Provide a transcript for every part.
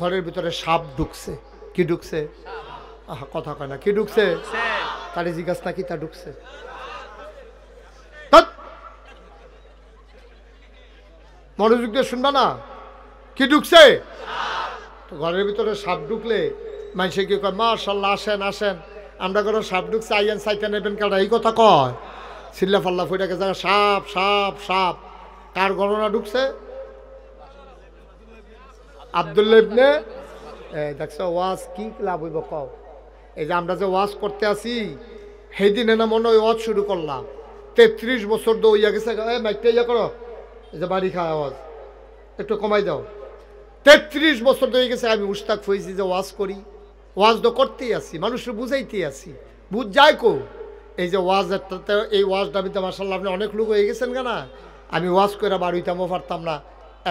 ঘরের ভিতরে সাপ ঢুকছে। কি ঢুকছে? আহা, কথা কয় না। কি ঢুকছে? তারে জিজ্ঞাসা নাকি তা ঢুকছে। মনোযোগ দিয়ে শুনবা না? কি ঢুকছে? তো ঘরের ভিতরে সাপ ঢুকলে মানুষে কি কয়, মাশাআল্লাহ, আসেন আসেন, আমরা ঘরে সাপ ঢুকছে, আইয়েন সাইতে নেবেন কারা, এই কথা কয়। চিল্লা ফাল্লা ফুইটাকে জায়গা সাপ সাপ সাপ। কার গণনা ঢুকছে? আব্দুল্লাহ ইবনে দেখছো ওয়াজ কি লাভ হইব কও? এই যে আমরা যে ওয়াজ করতে আসি, সেই দিনে না মনে হয় ওয়াজ শুরু করলাম, 33 বছর দৌড়িয়া গেছে। মাইকটা ইয়া করো, এই যে বাড়ি খাওয়া আওয়াজ একটু কমাই দাও। 33 বছর ধরে গেছে আমি মুশতাক হয়েছি যে ওয়াজ করি। ওয়াজ তো করতেই আসি, মানুষের বুঝাইতেই আসি, বুঝ যায় কো। এই যে ওয়াজ, এই ওয়াজটা আমি তো মাসাল্লাহ আপনি অনেক লোক হয়ে গেছেন কেনা। আমি ওয়াজ করে বাড়িতামও পারতাম না।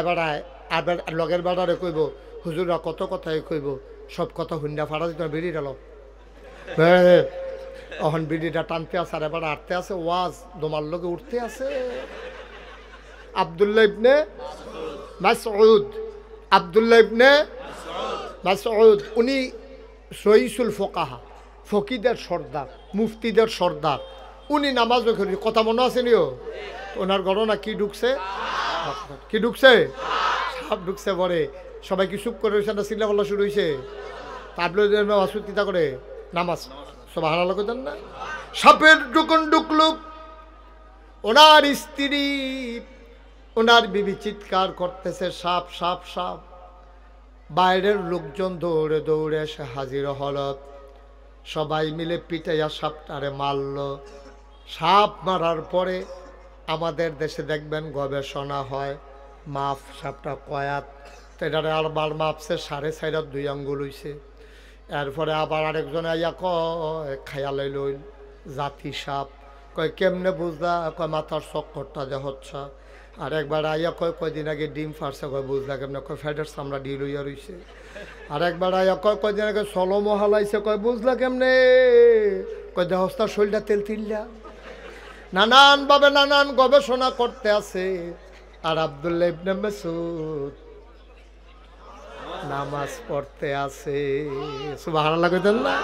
এবারায় আবার লগের বেড়ারে কইব, হুজুরা কত কথাই কইব, সব কথা হুন্ডা ফাড়া দিত বেরিয়ে গেল। এখন বিড়িটা টানতে আছে, আর এবার আটতে আছে, ওয়াজ দোমার লোকে উঠতে আছে। আব্দুল্লাহ ইবনে মাসউদ, আব্দুল্লাহ ইবনে মাসউদ, উনি রইসুল ফোকাহা, ফকিদের সর্দার, মুফতিদের সর্দার। উনি নামাজও করি, কথা মনে আছে নিও। ওনার গণনা কি ঢুকছে? কি ঢুকছে? সাপ ঢুকছে। পরে সবাই কি চুপ করে রয়েছে না? চিল্লা পাল্লা শুরু হয়েছে। তারপরে অসুবিধা করে নামাজ সব হারালো করতেন না। সাপের যখন ঢুকলো, ওনার স্ত্রী, ওনার বিবি চিৎকার করতেছে, সাপ সাপ সাপ। বাইরের লোকজন দৌড়ে দৌড়ে এসে হাজির হল। সবাই মিলে পিটাইয়া সাপটারে মারল। সাপ মারার পরে আমাদের দেশে দেখবেন গবেষণা হয়, মাপ সাপটা কয়াত, এটারে আবার মাপছে 4.5 2 আঙ্গুল হইছে। এরপরে আবার আরেকজনে আইয়া কয় খায়ালে লইল জাতি সাপ। কয় কেমনে বুঝলা? কয় মাথার চক্করটা যে হচ্ছে। আর একবার আইয়া কয় কয়দিন আগে ডিম ফারছে। কয় বুঝলা কেমনে? কয় ফ্যাটের চামড়া ডিল হইয়া রইছে। আর একবার আইয়া কয় কয়দিন আগে সলম হালাইছে। কয় বুঝলা কেমনে? কয় দেহস্তার শরীরটা তেল তিল্লা। নানান ভাবে নানান গবেষণা করতে আছে। আর আব্দুল্লাহ ইবনে মাসউদ নামাজ পড়তে আছে। সুবহানাল্লাহ কইতেন না?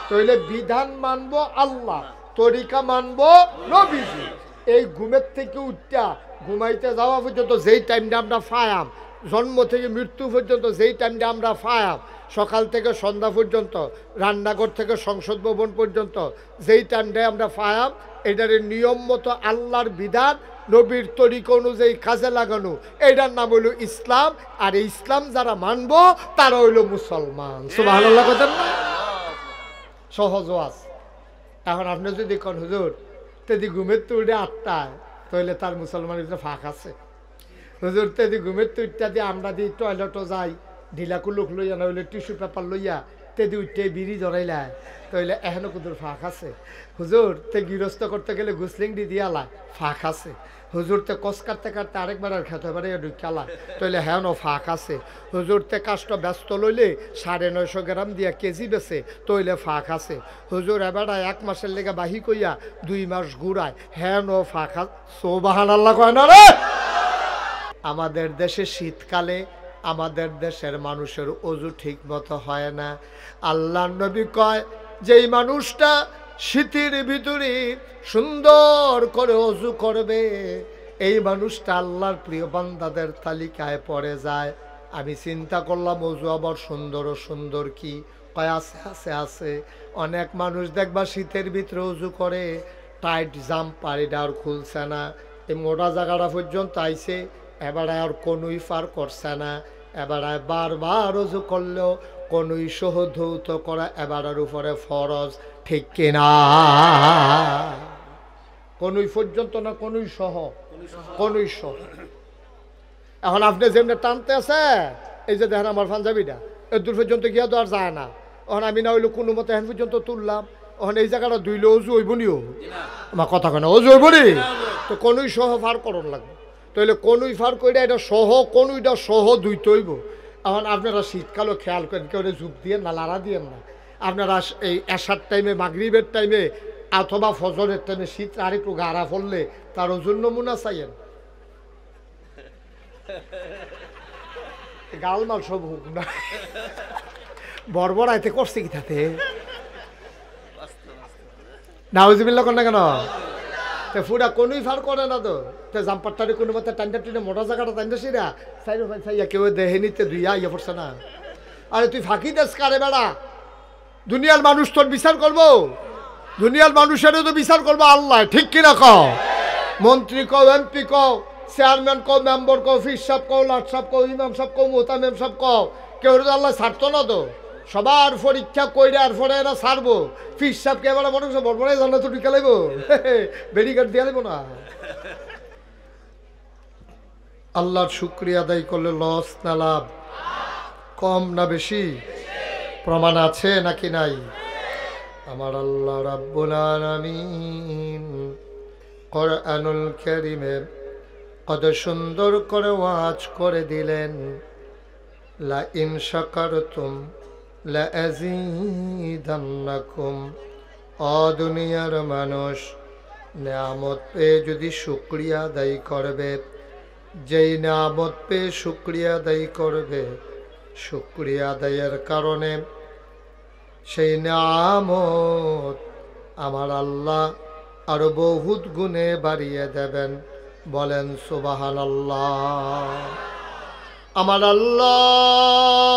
তাইলে বিধান মানবো আল্লাহ, তরিকা মানবো নবীজি। এই ঘুমের থেকে উঠা ঘুমাইতে যাওয়া পর্যন্ত যেই টাইমটা আমরা ফায়াম, জন্ম থেকে মৃত্যু পর্যন্ত যেই টাইমটা আমরা ফায়াম, সকাল থেকে সন্ধ্যা পর্যন্ত, রান্নাঘর থেকে সংসদ ভবন পর্যন্ত যেই টাইমটায় আমরা ফায়াম, এটার নিয়ম মতো আল্লাহর বিধান নবীর তরিকা অনুযায়ী কাজে লাগানো, এটার নাম হইল ইসলাম। আর এই ইসলাম যারা মানবো তারা হইল মুসলমান। সুবহানাল্লাহ বলেন না? সহজ ওয়াজ। এখন আপনি যদি কোন হুজুর তেদি ঘুমের তো উঠে 8টায়, তাহলে তার মুসলমানের ভিতরে ফাঁক আছে। হুজুর তেদি ঘুমের তো উঠটা দিয়ে আমরা দিই টয়লেটও যাই, ঢিলা কুলুক লইয়া না হইলে টিস্যু পেপার লইয়া তেদি উঠতে বিড়ি জড়াইলায়, তাহলে এখনো কুদুর ফাঁক আছে। হুজুর তে গৃহস্থ করতে গেলে গুসলিং দি দিয়ালায়, ফাঁক আছে। হুজুর তে কষ কাটতে কাটতে আরেকবার আর খেতে পারে ঢুকালায়, তাহলে হ্যাঁ ফাঁক আছে। হুজুর তে কাজটা ব্যস্ত লইলে 950 গ্রাম দিয়া কেজি বেছে, তৈলে ফাঁক আছে। হুজুর এবার 1 মাসের লেগে বাহি কইয়া 2 মাস ঘুরায়, হ্যাঁ ফাঁক আছে। সুবহানাল্লাহ কয় না রে? আমাদের দেশে শীতকালে আমাদের দেশের মানুষের অজু ঠিক মতো হয় না। আল্লাহর নবী কয় যেই মানুষটা শীতের ভিতরে সুন্দর করে অজু করবে, এই মানুষটা আল্লাহর প্রিয় বান্দাদের তালিকায় পড়ে যায়। আমি চিন্তা করলাম অজু আবার সুন্দর ও সুন্দর কি? কয় আছে আছে আছে। অনেক মানুষ দেখবা শীতের ভিতরে অজু করে, টাইট জাম্পার এটা আর খুলছে না, এই মোটা জায়গাটা পর্যন্ত আইছে, এবার আর কোনোই পার করছে না। এবার বারবার অজু করলেও কোনোই সহ ধৌত করা এবারের উপরে ফরজ, ঠিক কিনা? কোনোই পর্যন্ত না, কোনোই সহ, কোনোই সহ। এখন আপনি যেমনি টানতে আছে, এই যে দেখেন আমার পাঞ্জাবিটা এর দূর পর্যন্ত গিয়া তো আর যায় না। এখন আমি না হইলো কোনো মতো এখন পর্যন্ত তুললাম, এখন এই জায়গাটা ধুইলে অজু হইব নিও? আমার কথা কেন অজু হইব নি? তো কোনোই সহ ফার করণ লাগবে। তাহলে কোনোই ফার কইরা এটা সহ, কোনোইটা সহ ধুইতে হইব। এখন আপনারা শীতকালও খেয়াল করেন, কেউ ঝুঁক দিয়ে না, লাড়া দিয়ে না। আপনারা এই এশার টাইমে, মাগরিবের টাইমে অথবা ফজরের টাইমে শীত আর একটু গাড়া পড়লে তার ওজন নমুনা চাইয়েন। গালমাল সব হোক না বর্বরাইতে করছে কি তাতে নাউজুবিল্লাহ কর না কেন ফুটা কোনই ফার করে না তো জাম্পারটারে কোনো মতো টান্ডা টিনে মোটা জায়গাটা টান্ডা সিরা সাইড সাইয়া কেউ দেহে নিতে দুইয়া ইয়ে পড়ছে না আরে তুই ফাঁকি দেশ কারে বেড়া দুনিয়ার মানুষ তোর বিচার করবো দুনিয়ার মানুষেরও তো বিচার করবো আল্লাহ ঠিক কিনা কও মন্ত্রী কও এমপি কও চেয়ারম্যান কও মেম্বার কও ফিস সাহেব কও লাট সাহেব কও ইমাম সাহেব কও মোতামেম সাহেব কও কেউ তো আল্লাহ ছাড়তো না তো সবার পরীক্ষা কইরার পরে এরা ছাড়বো ফিস সাহেবকে এবার মনে করছে বড় জানা তো ঢুকে লাগবো বেরিকার দিয়ে লাগবো না আল্লাহর শুকরিয়া আদায় করলে লস না লাভ কম না বেশি প্রমাণ আছে নাকি নাই আমার আল্লাহ রাব্বুল আলামিন কোরআনুল কারীমে কত সুন্দর করে ওয়াজ করে দিলেন লা ইন শাকারতুম লা আযীদান্নাকুম ও দুনিয়ার মানুষ নিয়ামত পেয়ে যদি শুকরিয়া আদায় করবে যেই নিয়ামত পেয়ে শুকরিয়া আদায় করবে শুকরিয়া আদায়ের কারণে সেই নিয়ামত আমার আল্লাহ আরো বহুত গুণে বাড়িয়ে দেবেন বলেন সুবহানাল্লাহ আমার আল্লাহ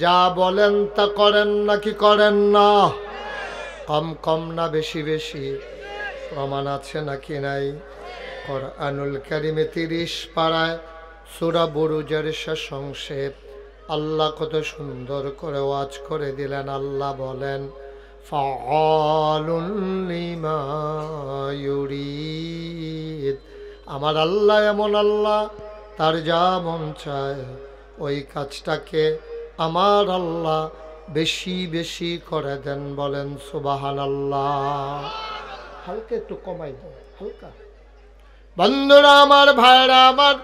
যা বলেন তা করেন নাকি করেন না কম কম না বেশি বেশি প্রমাণ আছে নাকি নাই কোরআনুল কারীমে 30 পারায় সূরা বুরুজের শেষ অংশে আল্লাহ কত সুন্দর করে ওয়াজ করে দিলেন আল্লাহ বলেন ফাআলুন লিমা ইউরিদ আমার আল্লাহ এমন আল্লাহ তার যা মন চায় ওই কাজটাকে আমার আল্লাহ বেশি বেশি করে দেন বলেন সুবহানাল্লাহ হালকা একটু কমাই দাও হালকা বন্ধুরা আমার ভাইরা আমার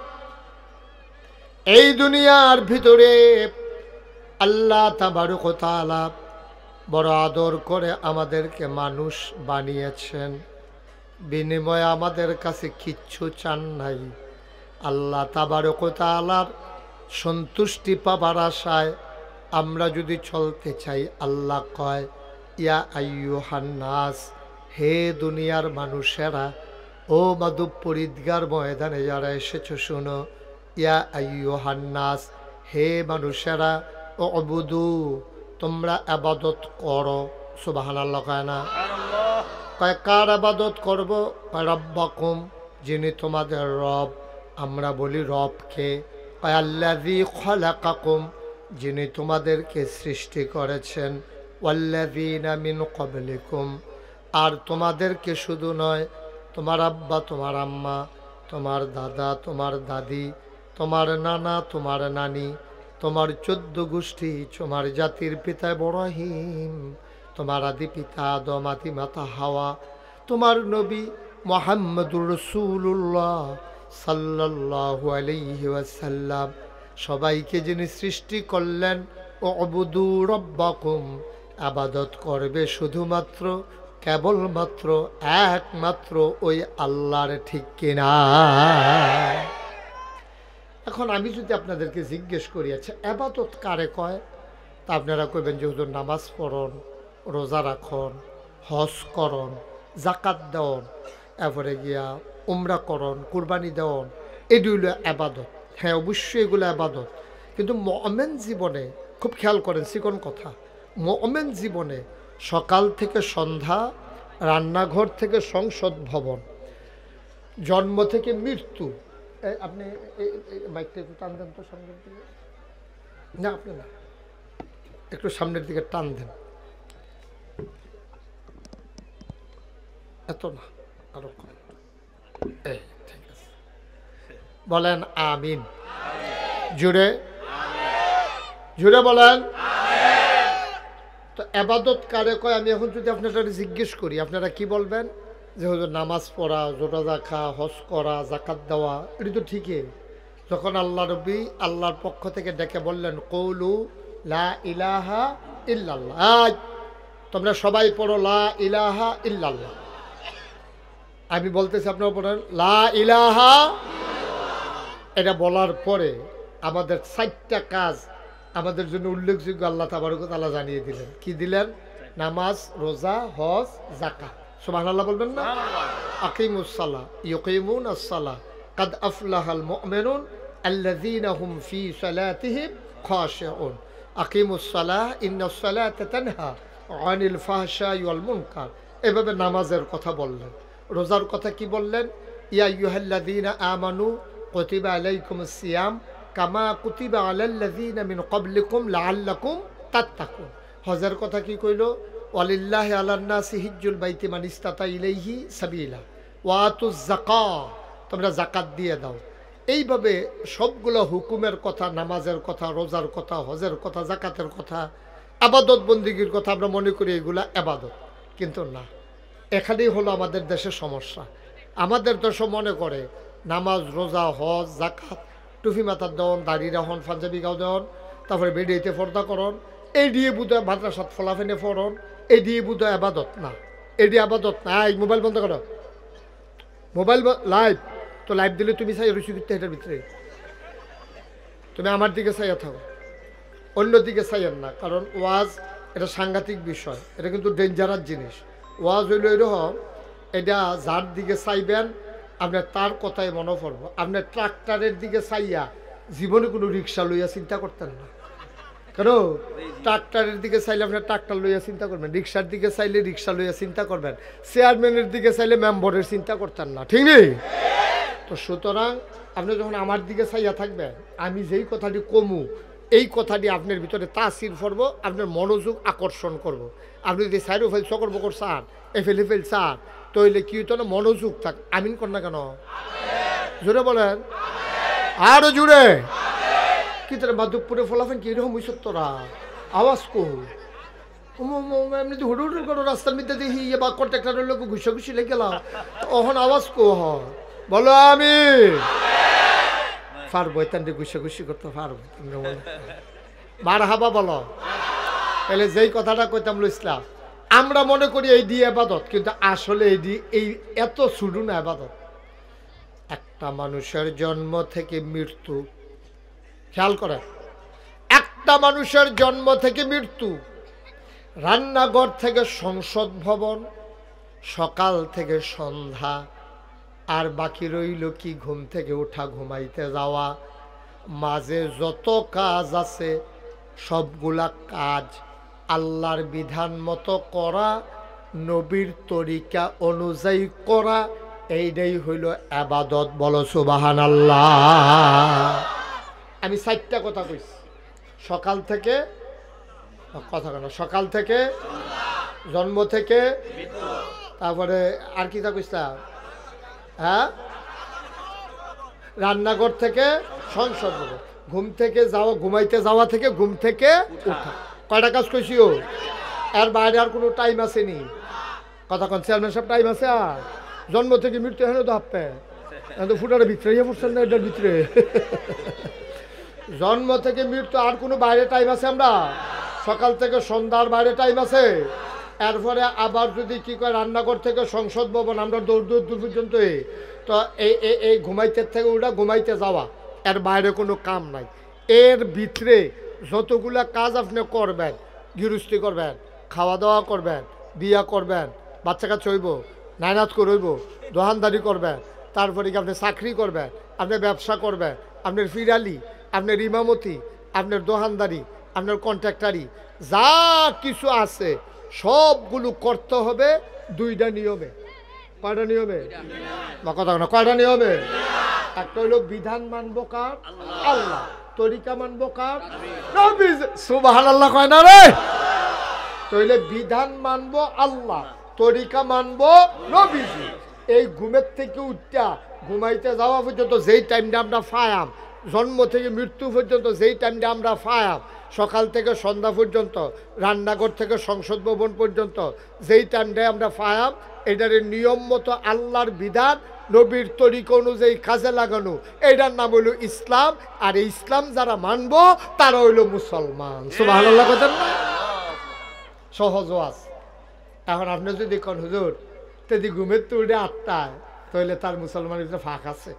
এই দুনিয়ার ভিতরে আল্লাহ তাবারক ওয়া তাআলা বড় আদর করে আমাদেরকে মানুষ বানিয়েছেন বিনিময়ে আমাদের কাছে কিচ্ছু চান নাই আল্লাহ তাবারক ওয়া তাআলার সন্তুষ্টি পাবার আশায় আমরা যদি চলতে চাই আল্লাহ কয় ইয়া আইয়ুহান নাস হে দুনিয়ার মানুষেরা ও মাধবপুর ঈদগার ময়দানে যারা এসেছো শুনো ইয়া আইয়ুহান নাস হে মানুষেরা উবুদু তোমরা ইবাদত করো সুবহানাল্লাহ কয় না কয় কার ইবাদত করব রব্বাকুম যিনি তোমাদের রব আমরা বলি রবকে কয় আল্লাযী খালাকাকুম যিনি তোমাদেরকে সৃষ্টি করেছেন ওয়াল্লাযীনা মিন ক্বাবলিকুম আর তোমাদেরকে শুধু নয় তোমার আব্বা তোমার আম্মা তোমার দাদা তোমার দাদি তোমার নানা তোমার নানি তোমার 14 গোষ্ঠী তোমার জাতির পিতা ইব্রাহিম তোমার আদি পিতা আদম আদি মাতা হাওয়া তোমার নবী মুহাম্মদুর রাসূলুল্লাহ সাল্লাল্লাহু আলাইহি ওয়াসাল্লাম সবাইকে যিনি সৃষ্টি করলেন উবুদু রব্বাকুম ইবাদত করবে শুধুমাত্র কেবলমাত্র একমাত্র ওই আল্লাহর ঠিক কিনা এখন আমি যদি আপনাদেরকে জিজ্ঞেস করি আচ্ছা ইবাদত কারে কয় তা আপনারা কইবেন যে হুজুর নামাজ পড়ুন রোজা রাখুন হজ করুন যাকাত দেন এরপরে গিয়া উমরা করুন কুরবানি দেন এগুলো ইবাদত হ্যাঁ অবশ্যই এগুলো ইবাদত কিন্তু মুমিন জীবনে খুব খেয়াল করেন চিকন কথা মুমিন জীবনে সকাল থেকে সন্ধ্যা রান্নাঘর থেকে সংসদ ভবন জন্ম থেকে মৃত্যু আপনি মাইকটা একটু টান দেন তো সামনের দিকে না আপনি না একটু সামনের দিকে টান দেন এত না আরো কম ঠিক আছে বলেন আমিন জুড়ে জুড়ে বলেন তো ইবাদত কারে কয় আমি এখন যদি আপনারা জিজ্ঞেস করি আপনারা কি বলবেন যে হুজুর নামাজ পড়া রোজা রাখা হজ করা যাকাত দেওয়া এটা তো ঠিকই যখন আল্লাহ নবী আল্লাহর পক্ষ থেকে ডেকে বললেন কৌলু লা ইলাহা ইল্লাল্লাহ তোমরা সবাই পড়ো লা ইলাহা ইল্লাল্লাহ আমি বলতেছি আপনারা পড়েন লা ইলাহা এটা বলার পরে আমাদের 4টা কাজ আমাদের জন্য উল্লেখযোগ্য আল্লাহ তাবারক ওয়া তাআলা জানিয়ে দিলেন। কি দিলেন? নামাজ, রোজা, হজ, যাকাত। সুবহানাল্লাহ বলবেন না? আকিমুস সালাহ ইউকিমুনাস সালাহ কাদ আফলাহাল মুমিনুন আল্লাযীনা হুম ফী সালাতিহিম খাশিউন। আকিমুস সালাহ ইন্নাস সালাতা তানহা আনিল ফাহশাই ওয়াল মুনকার। এভাবে নামাজের কথা বললেন। রোজার কথা কি বললেন? ইয়া আইয়ুহাল্লাযীনা আমানু কুতিবা আলাইকুমুস সিয়াম কামা কুতিবা আলাল্লাযীনা মিন ক্বাবলিকুম লাআল্লাকুম তাত্তাকুন। হজের কথা কি কইল? ওয়ালিল্লাহি আলান নাসি হিজ্জুল বাইতি মান ইসতাতা ইলাইহি সাবিলা ওয়া আতুজ যাকাত, তোমরা যাকাত দিয়ে দাও। এইভাবে সবগুলো হুকুমের কথা, নামাজের কথা, রোজার কথা, হজের কথা, যাকাতের কথা, আবাদত বন্দিগির কথা আমরা মনে করি এগুলা আবাদত, কিন্তু না। এখানেই হলো আমাদের দেশের সমস্যা। আমাদের দেশে মনে করে নামাজ, রোজা, হজ, যাকাত, টুপি মাথার দেওয়ান, দাড়ি রাখুন, পাঞ্জাবি গাও দেওয়ান, তারপরে বেডিতে পর্দা করন, এই দিয়ে বুধহয় মাদ্রাসাত ফলাফেনে পড়ন, এই দিয়ে বুধহয় আবাদত না। এই দিয়ে আবাদত না। এই মোবাইল বন্ধ করো, মোবাইল লাইভ তো লাইভ দিলে তুমি চাই রুচি করতে, এটার ভিতরে তুমি আমার দিকে চাইয়া থাকো, অন্য দিকে চাইয়েন না। কারণ ওয়াজ এটা সাংঘাতিক বিষয়, এটা কিন্তু ডেঞ্জারাস জিনিস। ওয়াজ হইল এরকম, এটা যার দিকে চাইবেন আপনার তার কথাই মনে পড়ব। আপনার ট্রাক্টরের দিকে চাইয়া জীবনে কোনো রিক্সা লইয়া চিন্তা করতেন না। কেন? ট্রাক্টরের দিকে চাইলে আপনার ট্রাক্টর লইয়া চিন্তা করবেন, রিক্সার দিকে চাইলে রিক্সা লইয়া চিন্তা করবেন, চেয়ারম্যানের দিকে চাইলে মেম্বরের চিন্তা করতেন না, ঠিক নেই? তো সুতরাং আপনি যখন আমার দিকে চাইয়া থাকবেন, আমি যেই কথাটি কমু এই কথাটি আপনার ভিতরে তাসির করব, আপনার মনোযোগ আকর্ষণ করব। আপনি যদি সাইড ফেল চকর বকর চান, এফেল এফেল চান, তাহলে কি হতো না, মনোযোগ থাক। আমিন কর না কেন? জোরে বলেন, আরো জুড়ে। কি তোরা মাধবপুরে ফলাফেন কি এরকম হইস তোরা? আওয়াজ কো এমনি হুড়ু হুড়ু করো, রাস্তার মধ্যে দেখি ইয়ে বা কন্ট্রাক্টরের লোক ঘুষা ঘুষি লেগে গেলাম, তখন আওয়াজ কো হয় বলো আমি পারবো, এতান্ডে ঘুষা ঘুষি করতে পারবো। মার হাবা বলো। তাহলে যেই কথাটা কইতাম ইসলাম, আমরা মনে করি এই দিয়ে আবাদত, কিন্তু আসলে এই এত শুরু না আবাদত। একটা মানুষের জন্ম থেকে মৃত্যু, খেয়াল করে, একটা মানুষের জন্ম থেকে মৃত্যু, রান্নাঘর থেকে সংসদ ভবন, সকাল থেকে সন্ধ্যা, আর বাকি রইল কি ঘুম থেকে ওঠা, ঘুমাইতে যাওয়া, মাঝে যত কাজ আছে সবগুলা কাজ আল্লাহর বিধান মতো করা, নবীর তরিকা অনুযায়ী করা, এইটাই হইল ইবাদত। বলো সুবহানাল্লাহ। আমি 4টা কথা কইছি, সকাল থেকে কথা কেন, সকাল থেকে, জন্ম থেকে, তারপরে আর কি তা কইছিলাম, হ্যাঁ, রান্নাঘর থেকে সংসদ, ঘুম থেকে যাওয়া, ঘুমাইতে যাওয়া থেকে ঘুম থেকে উঠা, কয়টা কাজ কইছি? ও এর বাইরে আর কোনো টাইম আসেনি। কথা কন চেয়ারম্যান সাহেব, টাইম আছে? আর জন্ম থেকে মৃত্যু হেন তো হাপ্পে ফুটার ভিতরে ইয়ে পড়ছেন না, এটার ভিতরে জন্ম থেকে মৃত্যু আর কোনো বাইরে টাইম আছে? আমরা সকাল থেকে সন্ধ্যার বাইরে টাইম আছে? এরপরে আবার যদি কি করে রান্নাঘর থেকে সংসদ ভবন, আমরা দূর পর্যন্ত, তো এই ঘুমাইতে থেকে ওটা ঘুমাইতে যাওয়া, এর বাইরে কোনো কাম নাই। এর ভিতরে যতগুলা কাজ আপনি করবেন, গৃহস্থী করবেন, খাওয়া দাওয়া করবেন, বিয়া করবেন, বাচ্চা কাচ্চা হইব, নাইনাত করইব, দোকানদারি করবেন, তারপরে কি আপনি চাকরি করবেন, আপনি ব্যবসা করবেন, আপনার ফিরালি, আপনার ইমামতি, আপনার দোকানদারি, আপনার কন্ট্রাক্টারি, যা কিছু আছে সবগুলো করতে হবে 2টা নিয়মে। কয়টা নিয়মে? কথা না, কয়টা নিয়মে? একটা হইল বিধান মানবো কার? আল্লাহ। তরিকা মানবো কার? নবী। সুবহানাল্লাহ কয় না রে? তাইলে বিধান মানবো আল্লাহ, তরিকা মানবো নবীজি। এই ঘুমের থেকে উঠা ঘুমাইতে যাওয়া পর্যন্ত যেই টাইমটা আমরা ফায়াম, জন্ম থেকে মৃত্যু পর্যন্ত যেই টাইমটা আমরা ফায়াম, সকাল থেকে সন্ধ্যা পর্যন্ত, রান্নাঘর থেকে সংসদ ভবন পর্যন্ত যেই টাইমটায় আমরা ফায়াম, এটার নিয়ম মতো আল্লাহর বিধান, নবীর তরিকা অনুযায়ী কাজে লাগানো, এটার নাম হইল ইসলাম। আর এই ইসলাম যারা মানবো তারা হইল মুসলমান। সুবহানাল্লাহ কথা না? সহজ ওয়াজ। এখন আপনি যদি কোন হুজুর যদি ঘুমের তো উঠে 8টায়, তাহলে তার মুসলমানের ভিতরে ফাঁক আছে।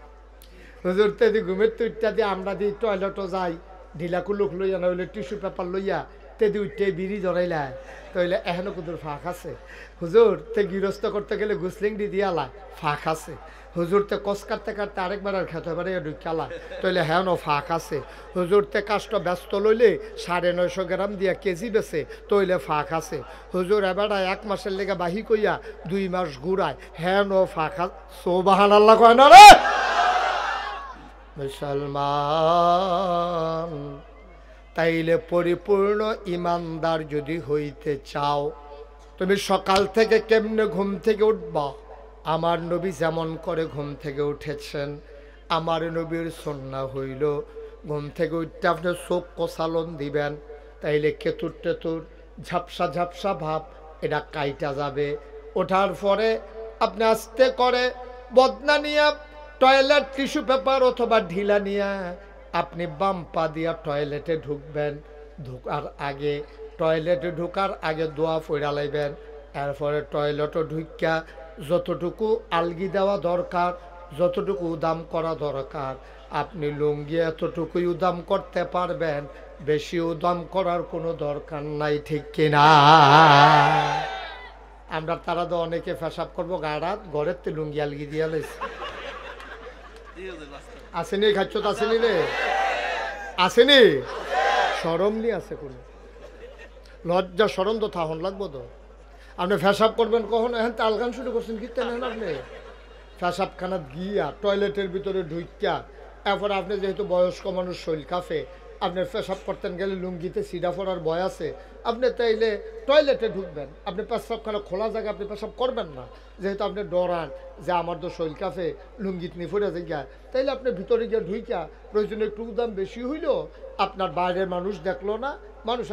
হুজুর তেদি ঘুমের তো উঠটা দিয়ে আমরা দিই টয়লেটও যাই ঢিলা কুলুক লইয়া না হইলে টিস্যু পেপার লইয়া তেদি উঠতে বিড়ি জড়াইলায় তইলে এখনো কুদুর ফাঁক আছে হুজুর তে গৃহস্থ করতে গেলে গুসলিং দি দিয়ালায় ফাঁক আছে হুজুর তে কস কাটতে কাটতে আরেকবার আর খেতে পারে ঢুকালায় তইলে হ্যাঁ ফাঁক আছে হুজুর তে কাজটা ব্যস্ত লইলে 950 গ্রাম দিয়া কেজি বেছে তইলে ফাঁক আছে হুজুর এবার 1 মাসের লেগে বাহি কইয়া 2 মাস ঘুরায় হ্যাঁ ফাঁক আছে সুবহানাল্লাহ কয় না রে মুসলমান তাইলে পরিপূর্ণ ইমানদার যদি হইতে চাও তুমি সকাল থেকে কেমনে ঘুম থেকে উঠবা আমার নবী যেমন করে ঘুম থেকে উঠেছেন আমার নবীর সুন্নাহ হইল ঘুম থেকে উঠতে আপনি চোখ কষালন দিবেন তাইলে কেতুর টেতুর ঝাপসা ঝাপসা ভাব এটা কাইটা যাবে ওঠার পরে আপনি আস্তে করে বদনা নিয়ে টয়লেট টিস্যু পেপার অথবা ঢিলা নিয়ে আপনি বাম পা দিয়া টয়লেটে ঢুকবেন টয়লেটে ঢুকার আগে দোয়া পড়া লাইবেন এরপরে টয়লেটে ঢুকিয়া যতটুকু আলগি দেওয়া দরকার যতটুকু উদাম করা দরকার আপনি লুঙ্গি এতটুকুই উদাম করতে পারবেন বেশি উদাম করার কোনো দরকার নাই ঠিক কিনা আমরা তারা তো অনেকে পেশাব করবো গাড়াত ঘরের তে লুঙ্গি আলগি দিয়া লাইছে আসেনি খাচ্ছ তো আসেনি রে আসেনি সরম নি আছে কোনো লজ্জা সরম তো থাহন লাগবো তো আপনি পেশাব করবেন কখন এখন তালগান শুরু করছেন কীর্তেন হেন আপনি পেশাবখানা গিয়া টয়লেটের ভিতরে ঢুকিয়া এরপর আপনি যেহেতু বয়স্ক মানুষ শৈল কাফে আপনার পেশাব করতেন গেলে লুঙ্গিতে সিডা পড়ার ভয় আছে আপনি তাইলে টয়লেটে ঢুকবেন আপনি পেশাবখানা খোলা জায়গায় আপনি পেশাব করবেন না যেহেতু আপনি ডরান যে আমার তো শৈল কাফে লুঙ্গিত নিফুরে জায়গা তাইলে আপনি ভিতরে গিয়ে ঢুকিয়া প্রয়োজনে একটু দাম বেশি হইলেও আপনার বাইরের মানুষ দেখলো না মানুষ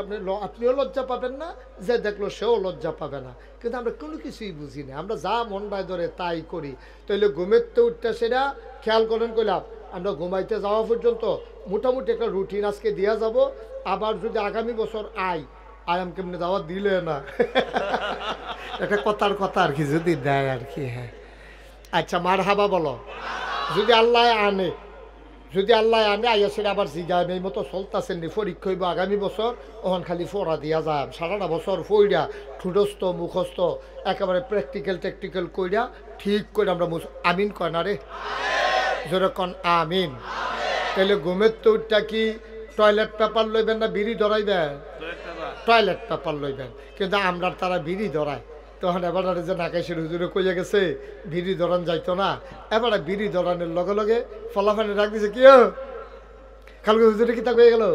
আপনিও লজ্জা পাবেন না যে দেখলো সেও লজ্জা পাবে না কিন্তু আমরা কোনো কিছুই বুঝি না আমরা যা মন বায় ধরে তাই করি তাইলে ঘুমের তো উঠতে সেটা খেয়াল করেন কইলাম আমরা ঘুমাইতে যাওয়া পর্যন্ত মোটামুটি একটা রুটিন আজকে দেওয়া যাব আবার যদি আগামী বছর আয়াম কেমনি দাওয়াত দিলে না একটা কথার কথা আর কি যদি দেয় আর কি হ্যাঁ আচ্ছা মার হাবা বলো যদি আল্লাহ আনে আইয়া সেটা আবার জিগায় এই মতো চলতেছেন নি পরীক্ষা হইব আগামী বছর ওখান খালি ফোড়া দিয়া যায় সারাটা বছর ফইরা ঠুডস্থ মুখস্থ একেবারে প্র্যাকটিক্যাল কইরা ঠিক করে আমরা আমিন কয় না রে যেরকম আমিন তাহলে ঘুমের তো উঠটা কি টয়লেট পেপার লইবেন না বিড়ি ধরাইবেন টয়লেট পেপার লইবেন কিন্তু আমরা তারা বিড়ি ধরায় তখন এবার যে নাকাশের হুজুরে কইয়া গেছে বিড়ি ধরান যাইতো না এবারে বিড়ি ধরানোর লগে লগে ফলাফানি রাখ দিছে কি কালকে হুজুরে কি তা কয়ে গেল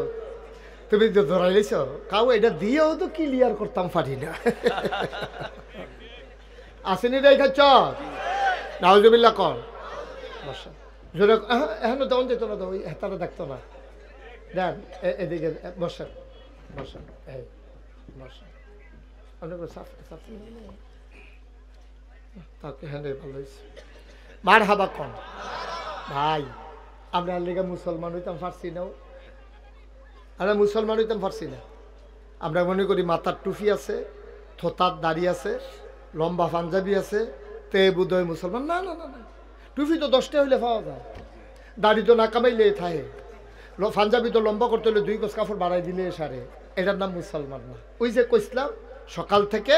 তুমি তো ধরাই লাইছ কাউ এটা দিয়েও তো ক্লিয়ার করতাম পারি না আসেনি রে খাচ্ছ নাউজুবিল্লাহ কর বসা জোরে এখন তখন যেত না তো ওই হেতারা দেখতো না দেন এদিকে বসেন এই বসেন মার হাবা কন ভাই আমরা লেগে মুসলমান হইতাম পারছি না আমরা মুসলমান হইতাম পারছি না আমরা মনে করি মাথার টুপি আছে থোতার দাড়ি আছে লম্বা পাঞ্জাবি আছে তে বুধহয় মুসলমান না না না না টুপি তো 10টা হইলে পাওয়া যায় দাড়ি তো না কামাইলে থাকে পাঞ্জাবি তো লম্বা করতে হলে 2 গজ কাপড় বাড়াই দিলে সারে এটার নাম মুসলমান না ওই যে কইসলাম সকাল থেকে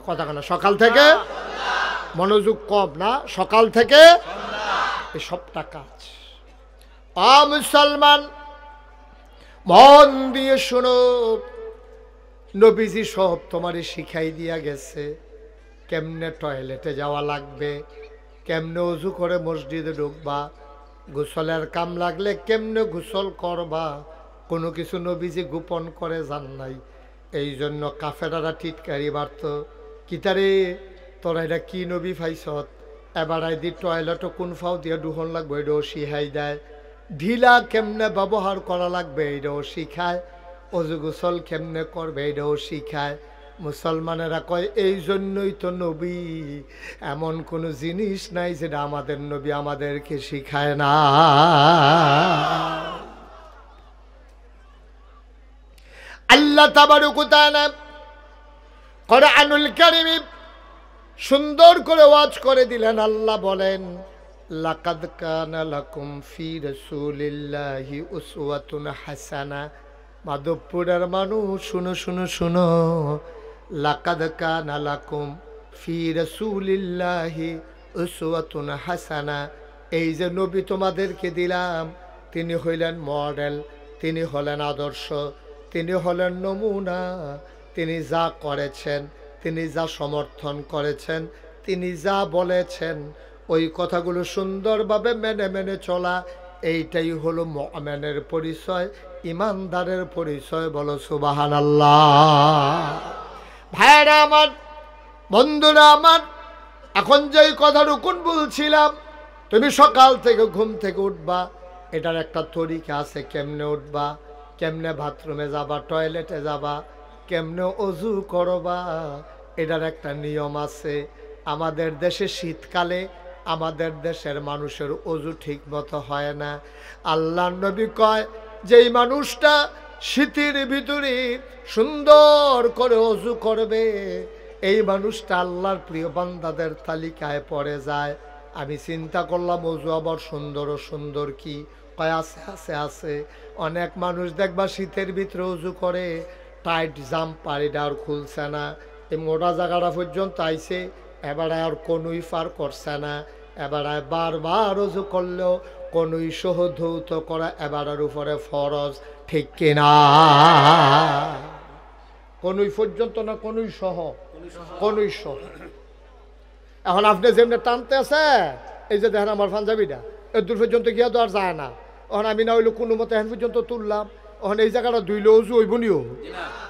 কথা কেন সকাল থেকে মনোযোগ কম না সকাল থেকে এই সবটা কাজ মুসলমান মন দিয়ে শোনো নবীজি সব তোমারে শিখাই দিয়া গেছে কেমনে টয়লেটে যাওয়া লাগবে কেমনে ওযু করে মসজিদে ঢুকবা গোসলের কাম লাগলে কেমনে গোসল করবা কোনো কিছু নবীজি গোপন করে জান নাই এই জন্য কাফেরারা টিটকারি বাড়ত কিতারে তোরা এটা কি নবী ফাইছত এবার আইদি টয়লেটও কোন ফাও দিয়ে দুহন লাগবে এটাও শিখাই দেয় ঢিলা কেমনে ব্যবহার করা লাগবে এটাও শিখায় অজু গোসল কেমনে করবে এটাও শিখায় মুসলমানেরা কয় এই জন্যই তো নবী এমন কোনো জিনিস নাই যেটা আমাদের নবী আমাদেরকে শিখায় না আল্লাহ তাবারক ওয়া তাআলা কোরআনুল কারীমে সুন্দর করে ওয়াজ করে দিলেন আল্লাহ বলেন লাকাদ কানা লাকুম ফি রাসূলিল্লাহি উসওয়াতুন হাসানা। মাধবপুরের মানুষ শুনো শুনো শুনো, লাকাদ কানা লাকুম ফি রাসূলিল্লাহি উসওয়াতুন হাসানা। এই যে নবী তোমাদেরকে দিলাম, তিনি হইলেন মডেল, তিনি হলেন আদর্শ, তিনি হলেন নমুনা। তিনি যা করেছেন, তিনি যা সমর্থন করেছেন, তিনি যা বলেছেন, ওই কথাগুলো সুন্দরভাবে মেনে মেনে চলা, এইটাই হলো মুমিনের পরিচয়, ইমানদারের পরিচয়। বলো সুবহানাল্লাহ। ভাইরা আমার, বন্ধুরা আমার, এখন যেই কথা রুকুন বলছিলাম, তুমি সকাল থেকে ঘুম থেকে উঠবা, এটার একটা তরিকা আছে। কেমনে উঠবা, কেমনে বাথরুমে যাবা, টয়লেটে যাবা, কেমনে অজু করবা, এটার একটা নিয়ম আছে। আমাদের দেশে শীতকালে আমাদের দেশের মানুষের অজু ঠিক মতো হয় না। আল্লাহর নবী কয়, যেই মানুষটা শীতের ভিতরে সুন্দর করে অজু করবে, এই মানুষটা আল্লাহর প্রিয় বান্দাদের তালিকায় পড়ে যায়। আমি চিন্তা করলাম, অজু আবার সুন্দর ও সুন্দর কি? কয় আছে আছে আছে। অনেক মানুষ দেখবা শীতের ভিতরে অজু করে, টাইট জাম্পার এটা আর খুলছে না, এই মোটা জায়গাটা পর্যন্ত আইছে, এবার আর কোনোই পার করছে না। এবার বারবার অজু করলেও কোনোই সহ ধৌত করা এবারের উপরে ফরজ, ঠিক কিনা? কোনোই পর্যন্ত না, কোনোই সহ, কোনোই সহ। এখন আপনি যেমনি টানতে আছে, এই যে দেখেন আমার পাঞ্জাবিটা এর দূর পর্যন্ত গিয়া তো আর যায় না। এখন আমি না হইলো কোনো মতে এখন পর্যন্ত তুললাম, এখন এই জায়গাটা ধুইলে অজু হইব নিও,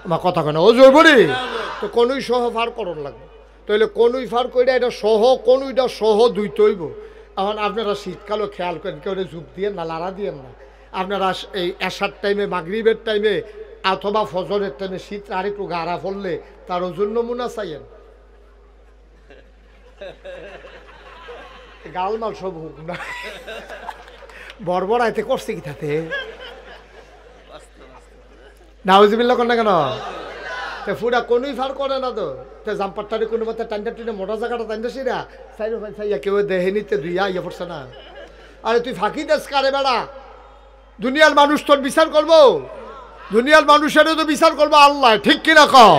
আমার কথা কেন অজু হইব নি? তো কোনোই সহ ফার করণ লাগবে। তাহলে কোনোই ফার করে এটা সহ, কোনোইটা সহ ধুইতে হইব। এখন আপনারা শীতকালও খেয়াল করেন, কেউ জুপ দিয়ে না, লাড়া দিয়ে না। আপনারা এই এশার টাইমে, মাগরিবের টাইমে অথবা ফজরের টাইমে শীত আর একটু গাড়া পড়লে তার ওজন নমুনা চাইয়েন, গালমাল সব হোক না, বর্বর আইতে করছে কি তাতে নাউজুবিল্লাহ কর না কেন? ফুটা কোনোই ফার করে না তো। জাম্পারটারে কোনো মতে টান্ডা টিনে মোটা জায়গাটা টান্ডা সিরা সাইড সাইয়া কেউ দেহে নিতে দুইয়া ইয়ে পড়ছে না। আরে তুই ফাঁকি দেশ কারে বেড়া? দুনিয়ার মানুষ তোর বিচার করবো, দুনিয়ার মানুষেরও তো বিচার করবো আল্লাহ, ঠিক কিনা কও?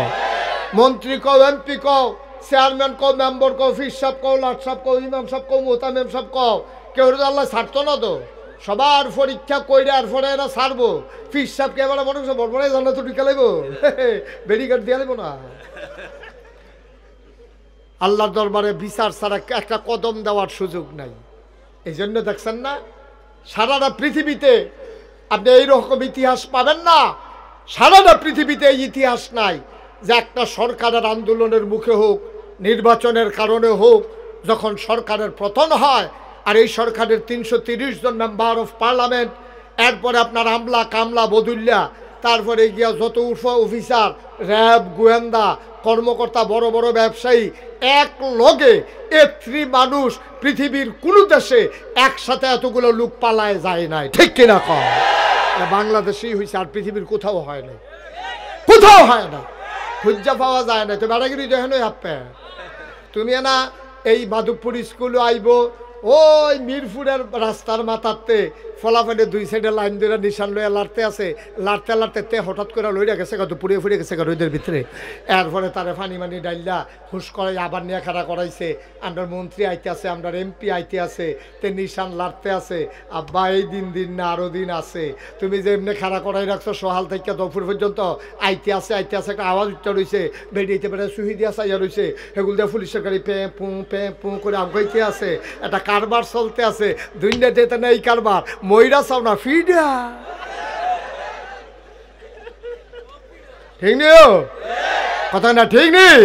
মন্ত্রী কও, এমপি কও, চেয়ারম্যান কও, মেম্বার কও, ফিস সাহেব কও, লাট সাহেব কও, ইমাম সাহেব কও, মোতামেম সাহেব কও, কেউ তো আল্লাহ ছাড়তো না তো। সবার পরীক্ষা কইরে আর পরে এরা ছাড়বো। ফিস সাহেবকে এবার মনে করছে বড় জানা তো টিকা লাগবো, বেরিকাট দিয়ে দেবো না। আল্লাহর দরবারে বিচার ছাড়া একটা কদম দেওয়ার সুযোগ নাই। এই জন্য দেখছেন না, সারাটা পৃথিবীতে আপনি এইরকম ইতিহাস পাবেন না, সারাটা পৃথিবীতে এই ইতিহাস নাই যে একটা সরকারের আন্দোলনের মুখে হোক, নির্বাচনের কারণে হোক, যখন সরকারের পতন হয় আর এই সরকারের 330 জন মেম্বার অফ পার্লামেন্ট, এরপরে আপনার আমলা কামলা বদুল্লা, তারপরে গিয়া যত অফিসার, র্যাব, গোয়েন্দা কর্মকর্তা, বড় বড় ব্যবসায়ী, এক লগে এত্রি মানুষ পৃথিবীর কোনো দেশে একসাথে এতগুলো লোক পালায় যায় নাই, ঠিক কিনা কম? বাংলাদেশেই হয়েছে, আর পৃথিবীর কোথাও হয় নাই, কোথাও হয় না, খুঁজা পাওয়া যায় না। তো বেড়াগিরি দেখেন আপে তুমি না এই মাধবপুর স্কুল আইব, ওই মিরপুরের রাস্তার মাথাতে ফলাফলে দুই সাইডে লাইন ধরে নিশান লইয়া লাড়তে আছে, লাড়তে লাড়তে তে হঠাৎ করে লইয়া গেছে তো পুড়িয়ে ফুড়ে গেছে রোদের ভিতরে। এরপরে তারে ফানি মানি ডাইল্লা হুস করাই আবার নিয়ে খাড়া করাইছে। আমরা মন্ত্রী আইতে আছে, আমরা এমপি আইতে আছে, তে নিশান লাড়তে আছে। আব্বা এই দিন দিন না আরো দিন আছে, তুমি যে এমনি খাড়া করাই রাখছো সহাল থেকে দুপুর পর্যন্ত আইতে আছে একটা আওয়াজ উঠতে রয়েছে, বেরিয়েতে বেড়ে সুহি দিয়া চাইয়া রয়েছে, সেগুলো দিয়ে পুলিশের গাড়ি পে পু করে আগাইতে আছে, একটা কারবার চলতে আছে। দুইটা যেতে না এই কারবার ময়রা চাও না ফিডা, ঠিক নেই কথা না, ঠিক নেই?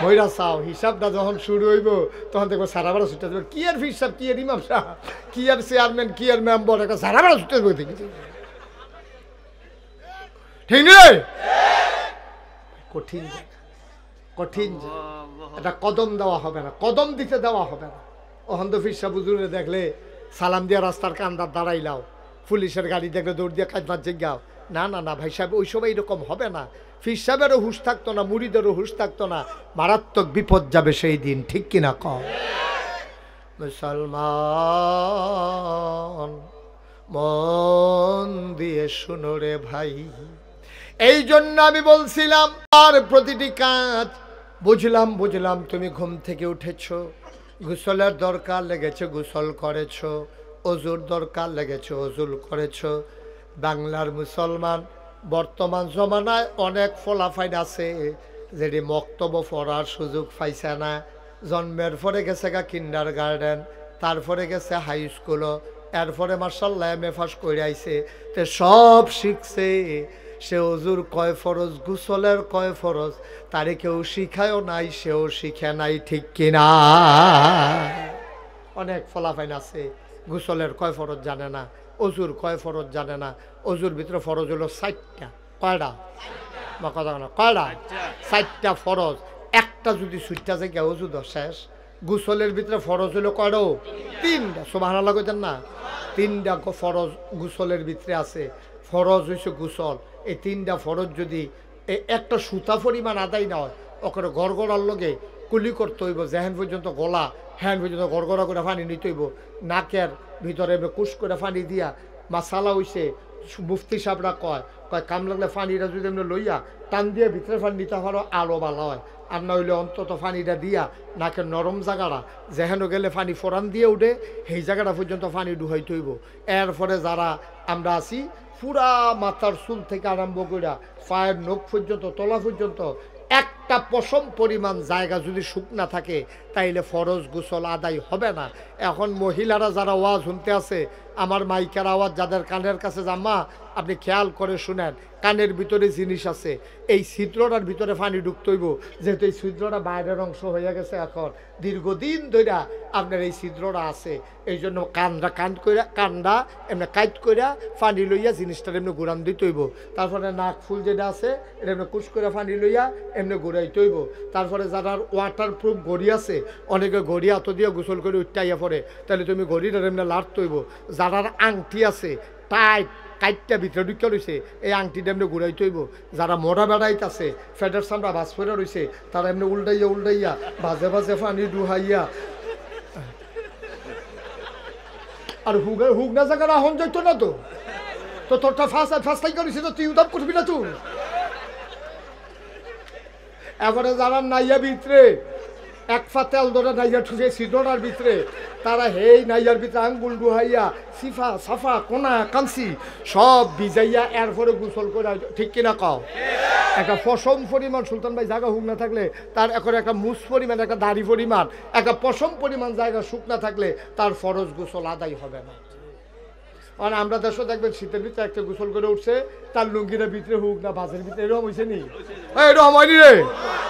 ময়রা চাও হিসাবটা যখন শুরু হইব তখন দেখবো সারা বেড়া ছুটে যাবে। কি আর হিসাব, কি আর ইমাম সাহেব, কি আর চেয়ারম্যান, কি আর মেম্বার, একটা সারা বেড়া ছুটে যাবে, ঠিক নেই? কঠিন কঠিন, এটা কদম দেওয়া হবে না, কদম দিতে দেওয়া হবে না। ওখান তো ফিরসা বুজুরে দেখলে সালাম দিয়া রাস্তার কান্দার দাঁড়াইলাও, পুলিশের গাড়ি দেখলে দৌড় দিয়ে কাজ মার জিজ্ঞাও, না না না ভাই সাহেব, ওই সময় এরকম হবে না। ফির সাহেবেরও হুঁশ থাকতো না, মুড়িদেরও হুঁশ থাকতো না, মারাত্মক বিপদ যাবে সেই দিন, ঠিক কিনা কম? মুসলমান মন দিয়ে শুনো রে ভাই, এই জন্য আমি বলছিলাম আর প্রতিটি কাজ বুঝলাম তুমি ঘুম থেকে উঠেছো, গোসলের দরকার লেগেছে গোসল করেছো, অজুর দরকার লেগেছে অজুল করেছো। বাংলার মুসলমান বর্তমান জমানায় অনেক ফলাফাইন আছে যেটি মক্তব্য পড়ার সুযোগ পাইছে না। জন্মের পরে গেছে গা কিন্ডার গার্ডেন, তারপরে গেছে হাই স্কুলও, এরপরে মার্শাল্লাহ এম এ পাস করে আইছে, তে সব শিখছে। সে অজুর কয় ফরজ, গোসলের কয় ফরজ তারে কেউ শিখায়ও নাই, সেও শিখে নাই, ঠিক কিনা? অনেক ফলাফাইন আছে গোসলের কয় ফরজ জানে না, অজুর কয় ফরজ জানে না। অজুর ভিতরে ফরজ হলো 60টা। কয়টা? বা কথা না, কয়টা? 60টা ফরজ। একটা যদি ছুটটা যায় অজু তো শেষ। গোসলের ভিতরে ফরজ হলো কয়টা? 3টা। সুবহানাল্লাহ কইতেন না? 3টা ফরজ গোসলের ভিতরে আছে। ফরজ হইছে গোসল। এই 3টা ফরজ যদি একটা সুতা পরিমাণ আদায় না হয়, ওখানে গড়গড়ার লগে কুলি করতে হইব, যেহেন পর্যন্ত গলা হ্যান পর্যন্ত গড়গড়া করে পানি নিতে হইব। নাকের ভিতরে কুশ করে পানি দিয়া মাসালা হইছে। মুফতি সাহেবরা কয় কাম লাগলে পানিটা যদি এমনি লইয়া টান দিয়ে ভিতরে পানি নিতে পারো আলো ভালো হয়, আর না হইলে অন্তত পানিটা দিয়া নাকের নরম জায়গাটা যেহেন গেলে পানি ফোরান দিয়ে উঠে সেই জায়গাটা পর্যন্ত পানি ডুহাইতে হইব। এরপরে যারা আমরা আছি পুরা মাথার চুল থেকে আরম্ভ করে পায়ের নখ পর্যন্ত তলা পর্যন্ত একটা পশম পরিমাণ জায়গা যদি শুকনা থাকে তাইলে ফরজ গোসল আদায় হবে না। এখন মহিলারা যারা ওয়াজ শুনতে আছে, আমার মাইকের আওয়াজ যাদের কানের কাছে জামা, আপনি খেয়াল করে শুনেন, কানের ভিতরে জিনিস আছে, এই ছিদ্রটার ভিতরে পানি ঢুকতে হইব, যেহেতু এই ছিদ্রটা বাইরের অংশ হয়ে গেছে, এখন দীর্ঘদিন ধরে আপনার এই ছিদ্রটা আছে, এই জন্য কান্দা এমনি কাইট কইরা পানি লইয়া জিনিসটার এমনি ঘুরান দিতে হইব। তারপরে নাক ফুল যেটা আছে এটা এমনি কুচ করে পানি লইয়া এমনি ঘুরাইতে হইব। তারপরে যারা ওয়াটার প্রুফ ঘড়ি আছে, অনেকে ঘড়ি এত দিয়ে গোসল করে উঠাইয়া পড়ে, তাহলে তুমি ঘড়িটা এমনি লাড়তে হইব। যারা আংটি আছে টাইট কাইটটা ভিতরে ঢুকে রয়েছে, এই আংটিটা এমনি ঘুরাইতে হইব। যারা মোড়া বেড়াইতে আছে, ফেডার সামরা বাস ফেরা রয়েছে, তারা এমনি উল্টাইয়া বাজে বাজে পানি ডুহাইয়া, আর হুক না জায়গা হন যাইতো না তো তোরটা ফাঁসটাই করেছি তো, তুই উদাম করবি না তুই। এবারে যারা নাইয়া ভিতরে এক ফা তেল ধরে নাইয়া ঠুকে সিদ্ধটার ভিতরে, তারা হেই নাইয়ার ভিতরে আঙ্গুল ডুহাইয়া সিফা সাফা কোনা কাঞ্চি সব ভিজাইয়া এরপরে গোসল করে, ঠিক কিনা কও? একটা পশম পরিমাণ সুলতান ভাই জায়গা হুক না থাকলে, তার এখন একটা মুস পরিমাণ, একটা দাড়ি পরিমাণ, একটা পশম পরিমাণ জায়গা শুকনা থাকলে তার ফরজ গোসল আদায় হবে না। আর আমরা দেশও দেখবেন শীতের ভিতরে একটা গোসল করে উঠছে, তার লুঙ্গিটা ভিতরে হুক না বাসের ভিতরে, এরকম হয়েছে নি? এরকম হয়নি রে,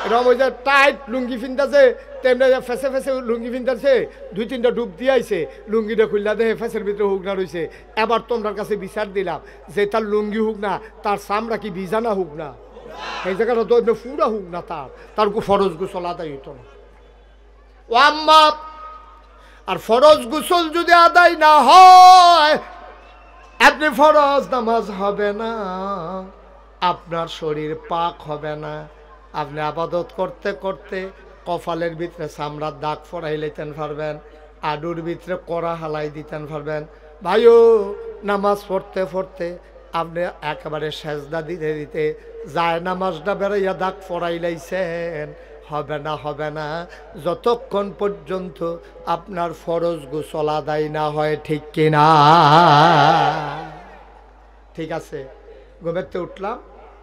এরকম হয়েছে। টাইট লুঙ্গি ফিনতেছে, তেমনি ফেসে ফেসে লুঙ্গি ফিনতেছে, 2-3টা ডুব দিয়ে আইছে, লুঙ্গিটা খুললা দেখে ফেসের ভিতরে হুক না রয়েছে। এবার তোমার কাছে বিচার দিলাম যে তার লুঙ্গি হুক না, তার চামড়া কি বিজানা হুক না, এই জায়গাটা তো এমনি ফুরা হুক না, তার ফরজ গোসল আদায় হইতো না। ও আম্মা, আর ফরজ গোসল যদি আদায় না হয়, আপনি ফরজ নামাজ হবে না, আপনার শরীর পাক হবে না। আপনি আবাদত করতে করতে কপালের ভিতরে চামড়ার দাগ ফরাই লইতেন পারবেন, আডুর ভিতরে কড়া হালাই দিতেন পারবেন। ভাইও, নামাজ পড়তে পড়তে আপনি একেবারে সেজদা দিতে দিতে যায় নামাজটা বেড়াইয়া দাগ ফরাই লাইছেন, হবে না যতক্ষণ পর্যন্ত আপনার ফরজ গোসল আদায় না হয়, ঠিক কিনা? ঠিক আছে, ঘুমেতে উঠলাম,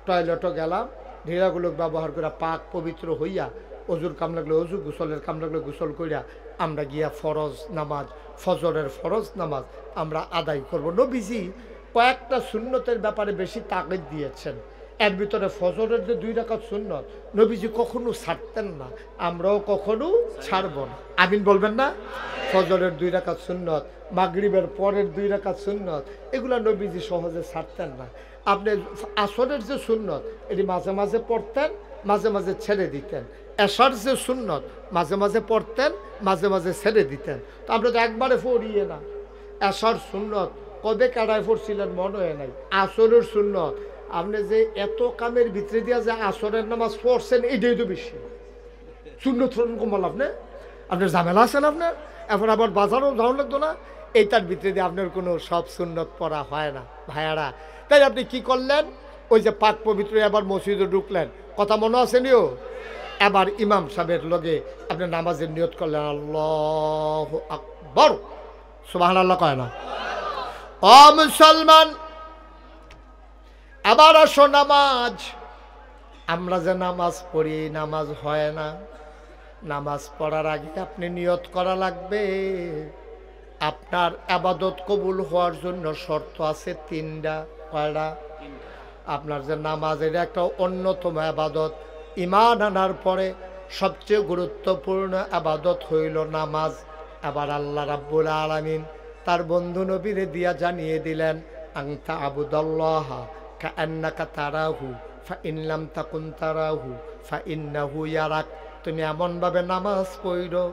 টয়লেটও গেলাম, ঢিলাগুলো ব্যবহার করে পাক পবিত্র হইয়া অজুর কাম লাগলে অজু, গোসলের কাম লাগলে গোসল কইরা আমরা গিয়া ফরজ নামাজ, ফজরের ফরজ নামাজ আমরা আদায় করব। নবীজি কয়েকটা সুন্নতের ব্যাপারে বেশি তাগিদ দিয়েছেন, এর ভিতরে ফজরের যে 2 রাকাত সুন্নত নবীজি কখনো ছাড়তেন না, আমরাও কখনো ছাড়ব না। আমিন বলবেন না? ফজরের 2 রাকাত সুন্নত, মাগরিবের পরের 2 রাকাত সুন্নত, এগুলা নবীজি সহজে ছাড়তেন না। আপনি আসরের যে সুন্নত এটি মাঝে মাঝে পড়তেন, মাঝে মাঝে ছেড়ে দিতেন। এশার যে সুন্নত মাঝে মাঝে পড়তেন, মাঝে মাঝে ছেড়ে দিতেন। তো আমরা তো একবারে পড়িয়ে না। এশার সুন্নত কবে কাটায় পড়ছিলেন মনে হয় নাই। আসরের সুন্নত আপনি যে এত কামের ভিতরে দিয়া যে আসরের নামাজ পড়ছেন, এটাই তো বেশি সুন্নত কমাল। আপনার ঝামেলা আছেন, আপনার এখন আবার বাজারও যাওয়া লাগতো না, এইটার ভিতরে দিয়ে আপনার কোনো সব সুন্নত পড়া হয় না ভাইয়ারা। তাই আপনি কি করলেন, ওই যে পাক পবিত্র এবার মসজিদে ঢুকলেন, কথা মনে আছে নিও, এবার ইমাম সাহেবের লগে আপনি নামাজের নিয়ত করলেন আল্লাহু আকবার, সুবহানাল্লাহ কয় না? ও মুসলমান, আবার আসো নামাজ। আমরা যে নামাজ পড়ি, নামাজ হয় না। নামাজ পড়ার আগে আপনি নিয়ত করা লাগবে। আপনার আবাদত কবুল হওয়ার জন্য শর্ত আছে তিনটা। কয়টা? আপনার যে নামাজ, এটা একটা অন্যতম আবাদত। ঈমান আনার পরে সবচেয়ে গুরুত্বপূর্ণ আবাদত হইল নামাজ। আবার আল্লাহ রাব্বুল আলামিন তার বন্ধু নবীরে দিয়া জানিয়ে দিলেন, আনতা আবুদাল্লাহ কাআন্নাকা তারাহু ফাইন লাম তাকুন তারাহু ফাইন্নাহু ইয়ারাক। তুমি এমনভাবে নামাজ পড়ো,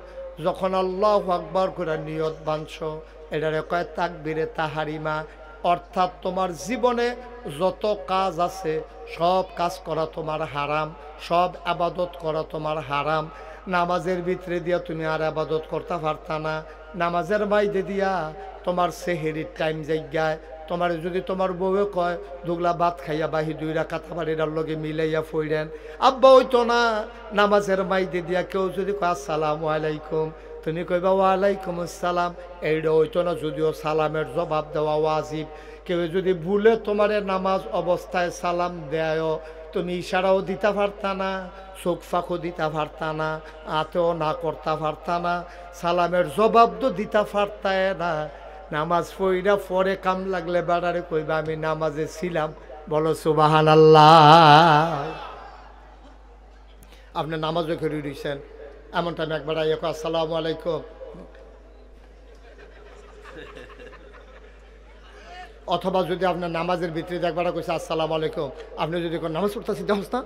যখন আল্লাহু আকবার করে নিয়ত বাঁধছো, এটারে কয় তাকবীরে তাহারিমা। অর্থাৎ তোমার জীবনে যত কাজ আছে সব কাজ করা তোমার হারাম, সব আবাদত করা তোমার হারাম। নামাজের ভিতরে দিয়া তুমি আর আবাদত করতে পারতা না। নামাজের মাইদে দিয়া তোমার সেহেরির টাইম জায়গায় তোমার যদি তোমার বউয়ে কয় দুগলা ভাত খাইয়া বাহি 2 রাকাত আবার এটার লগে মিলাইয়া ফইরেন, আব্বা হইতো না। নামাজের মাইদে দিয়া কেউ যদি কয় আসসালামু আলাইকুম, তুমি কইবা ওয়ালাইকুম আসসালাম, এইটা হইতো না। যদিও সালামের জবাব দেওয়া ওয়াজিব। কেউ যদি ভুলে তোমার নামাজ অবস্থায় সালাম দেয়, তুমি ইশারাও দিতে পারতা না, চোখ ফাঁকও দিতে পারতা না, আতেও না করতে পারতা না, সালামের জবাব তো দিতে পারতায় না। নামাজ পড়া পরে কাম লাগলে বেড়ারে কইবা আমি নামাজে ছিলাম, বলো সুবহানাল্লাহ। আপনি নামাজও করে দিয়েছেন, এমন টাইম একবার আইয়া আসসালামু আলাইকুম, অথবা যদি আপনার নামাজের ভিতরে একবার কইছে আসসালামু আলাইকুম, আপনি যদি নামাজ পড়তেছি দেখছ না,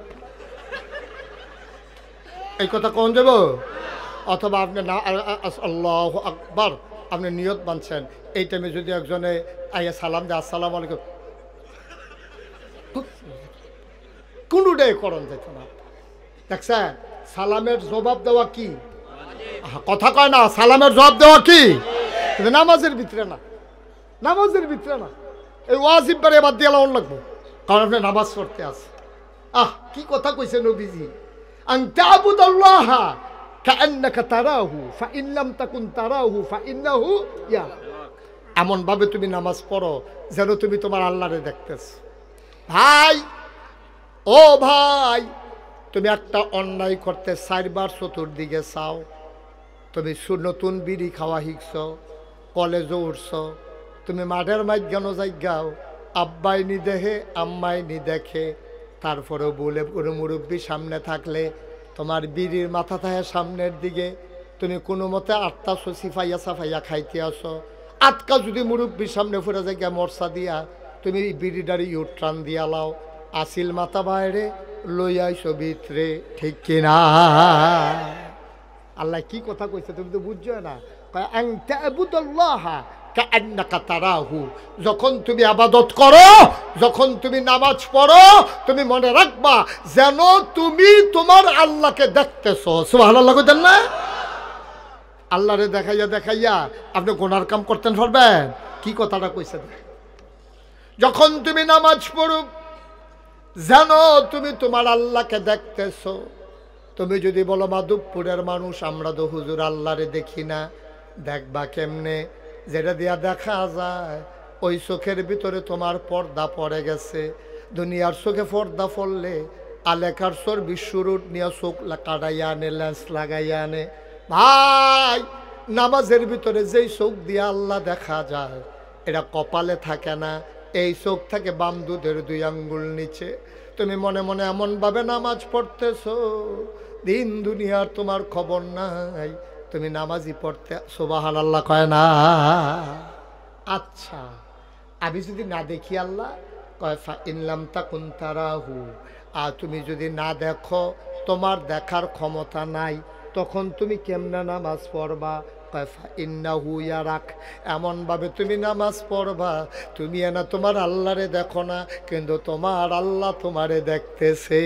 এই কথা কোন যাব? অথবা আপনি আল্লাহু আকবার আপনি নিয়ত বাঁধছেন, এই টাইমে যদি একজনে আইয়া সালাম দেয় আসসালামু আলাইকুম, কোনোটাই করণ যেত না। দেখছেন সালামের জবাব দেওয়া কি? কথা কয় না, সালামের জবাব দেওয়া কি? নামাজের ভিতরে না, নামাজের ভিতরে না। এই ওয়াজিব বারে বাদ দিয়ে লাউন লাগবো, কারণ আপনি নামাজ পড়তে আছে। কি কথা কইছে নবীজি, আন তা'বুদাল্লাহ কাআন্নাকা তারাহু ফাইন লাম তাকুন তারাহু ফাইন্নাহু ইয়ারাক। এমন ভাবে তুমি নামাজ পড়ো যেন তুমি তোমার আল্লাহরে দেখতেছ। ভাই, ও ভাই, তুমি একটা অন্যায় করতে 4 বার চতুর্দিকে চাও। তুমি নতুন বিড়ি খাওয়া শিখছ, কলেজও উঠছ, তুমি মাঠের মাঝখানো যাইগাও, আব্বাই নি দেখে আম্মাই নি দেখে, তারপরেও বলে কোনো মুরব্বী সামনে থাকলে তোমার বিড়ির মাথা থাকে সামনের দিকে, তুমি কোনো মতে 8টা সিফাইয়া সাফাইয়া খাইতে আসো। আটকা যদি মুরব্বীর সামনে ফুরে যাইগা মরসা দিয়া তুমি বিড়িটারি ইউট্রান দিয়া লাও, আসিল মাথা বাইরে লইয়াইছো ভিতরে, ঠিক কিনা? আল্লাহ কি কথা কইছে তুমি তো বুঝছো না। আন তা'বুদাল্লাহ কাআন্নাকা তারাহু, যখন তুমি আবাদত করো, যখন তুমি নামাজ পড়ো, তুমি মনে রাখবা যেন তুমি তোমার আল্লাহকে দেখতেছো। সুবহানাল্লাহ কইতেন না? আল্লাহরে দেখাইয়া দেখাইয়া আপনি গুনার কাম করতেন পারবেন? কি কথাটা কইছে, যখন তুমি নামাজ পড়ো যেন তুমি তোমার আল্লাহকে দেখতেছো। তুমি যদি বলো মাধবপুরের মানুষ আমরা তো হুজুর আল্লাহরে দেখি না, দেখবা কেমনে? যেটা দিয়া দেখা যায় ওই চোখের ভিতরে তোমার পর্দা পড়ে গেছে। দুনিয়ার চোখে পর্দা পড়লে আলেকার চোর বিশ্বরুট নিয়ে চোখ কাটাইয়া আনে, লেন্স লাগাইয়া আনে। ভাই, নামাজের ভিতরে যেই চোখ দিয়ে আল্লাহ দেখা যায় এটা কপালে থাকে না, এই চোখ থাকে বাম দুধের 2 আঙ্গুল নিচে। তুমি মনে মনে এমনভাবে নামাজ পড়তেছো, দিন দুনিয়ার তোমার খবর নাই, তুমি নামাজই পড়তে। সুবহানাল্লাহ কয় না? আচ্ছা, আমি যদি না দেখি আল্লাহ কয় ফাইন লাম তাকুন তারাহু, আর তুমি যদি না দেখো, তোমার দেখার ক্ষমতা নাই, তখন তুমি কেমনে নামাজ পড়বা? কয় ফাইন্নাহু ইয়ারাক, এমনভাবে তুমি নামাজ পড়বা তুমি না তোমার আল্লাহরে দেখো না, কিন্তু তোমার আল্লাহ তোমারে দেখতেছে।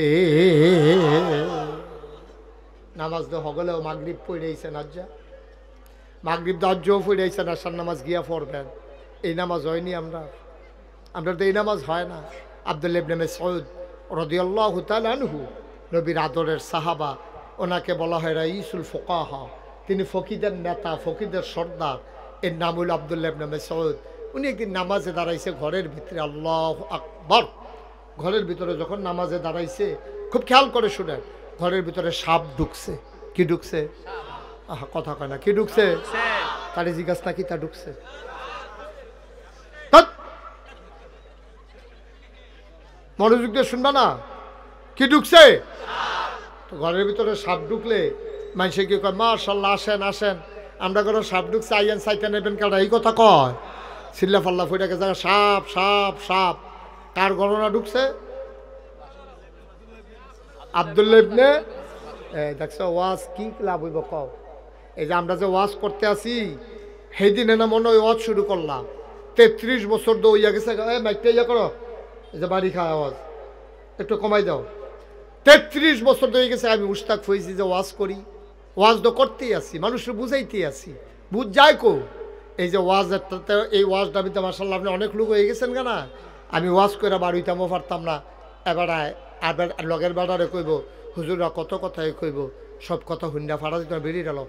নামাজ তো হগলেও মাগরিব পড়েছে না, যা মাগরিব দাজ্জও পড়াইছেন, আসার নামাজ গিয়া পড়বেন। এই নামাজ হয়নি আমরা তো এই নামাজ হয় না। আব্দুল্লাহ ইবনে মাসউদ রাদিয়াল্লাহু তাআলা আনহু, নবীর আদরের সাহাবা, ওনাকে বলা হয় রাইসুল ফুকাহা, তিনি ফকিদের নেতা, ফকিদের সর্দার। এর নাম হল আব্দুল্লাহ ইবনে মাসউদ। উনি একদিন নামাজে দাঁড়াইছে ঘরের ভিতরে, আল্লাহু আকবার। ঘরের ভিতরে যখন নামাজে দাঁড়াইছে, খুব খেয়াল করে শুনেন, ঘরের ভিতরে সাপ ঢুকছে। কি ঢুকছে? আহা, কথা কয় না, কি ঢুকছে? তারে জিজ্ঞাসা না কি তা ঢুকছে? মনোযোগ দিয়ে শুনবা না, কি ঢুকছে? তো ঘরের ভিতরে সাপ ঢুকলে মানুষে কি কয়, মাশাআল্লাহ, আসেন আসেন, আমরা ঘরে সাপ ঢুকছে, আইয়েন সাইতে নেবেন কারা, এই কথা কয়। চিল্লা ফাল্লা ফুটাকে জায়গা সাপ সাপ সাপ। কার গণনা ঢুকছে? আব্দুল্লাহ ইবনে, দেখছো ওয়াজ কি লাভ হইব কও? এই যে আমরা যে ওয়াজ করতে আসি, সেই দিনে না মনে হয় ওয়াজ শুরু করলাম, 33 বছর দৌড়িয়া গেছে। মাইকটা ইয়া করো, এই যে বাড়ি খায় আওয়াজ একটু কমাই দাও। 33 বছর ধরে গেছে আমি মুশতাক হয়েছি যে ওয়াজ করি, ওয়াজ তো করতেই আসি, মানুষের বুঝাইতেই আসি, বুঝ যায় কো। এই যে ওয়াজটাতে, এই ওয়াজটা ভিতরে মাশাআল্লাহ আপনি অনেক লোক হয়ে গেছেন কেনা। আমি ওয়াজ করে বাড়িতামও পারতাম না। এবারায় আবার লগের বেড়ারে কইব, হুজুরা কত কথাই কইব, সব কথা হুন্ডা ফাড়া দিতে বেরিয়ে গেল।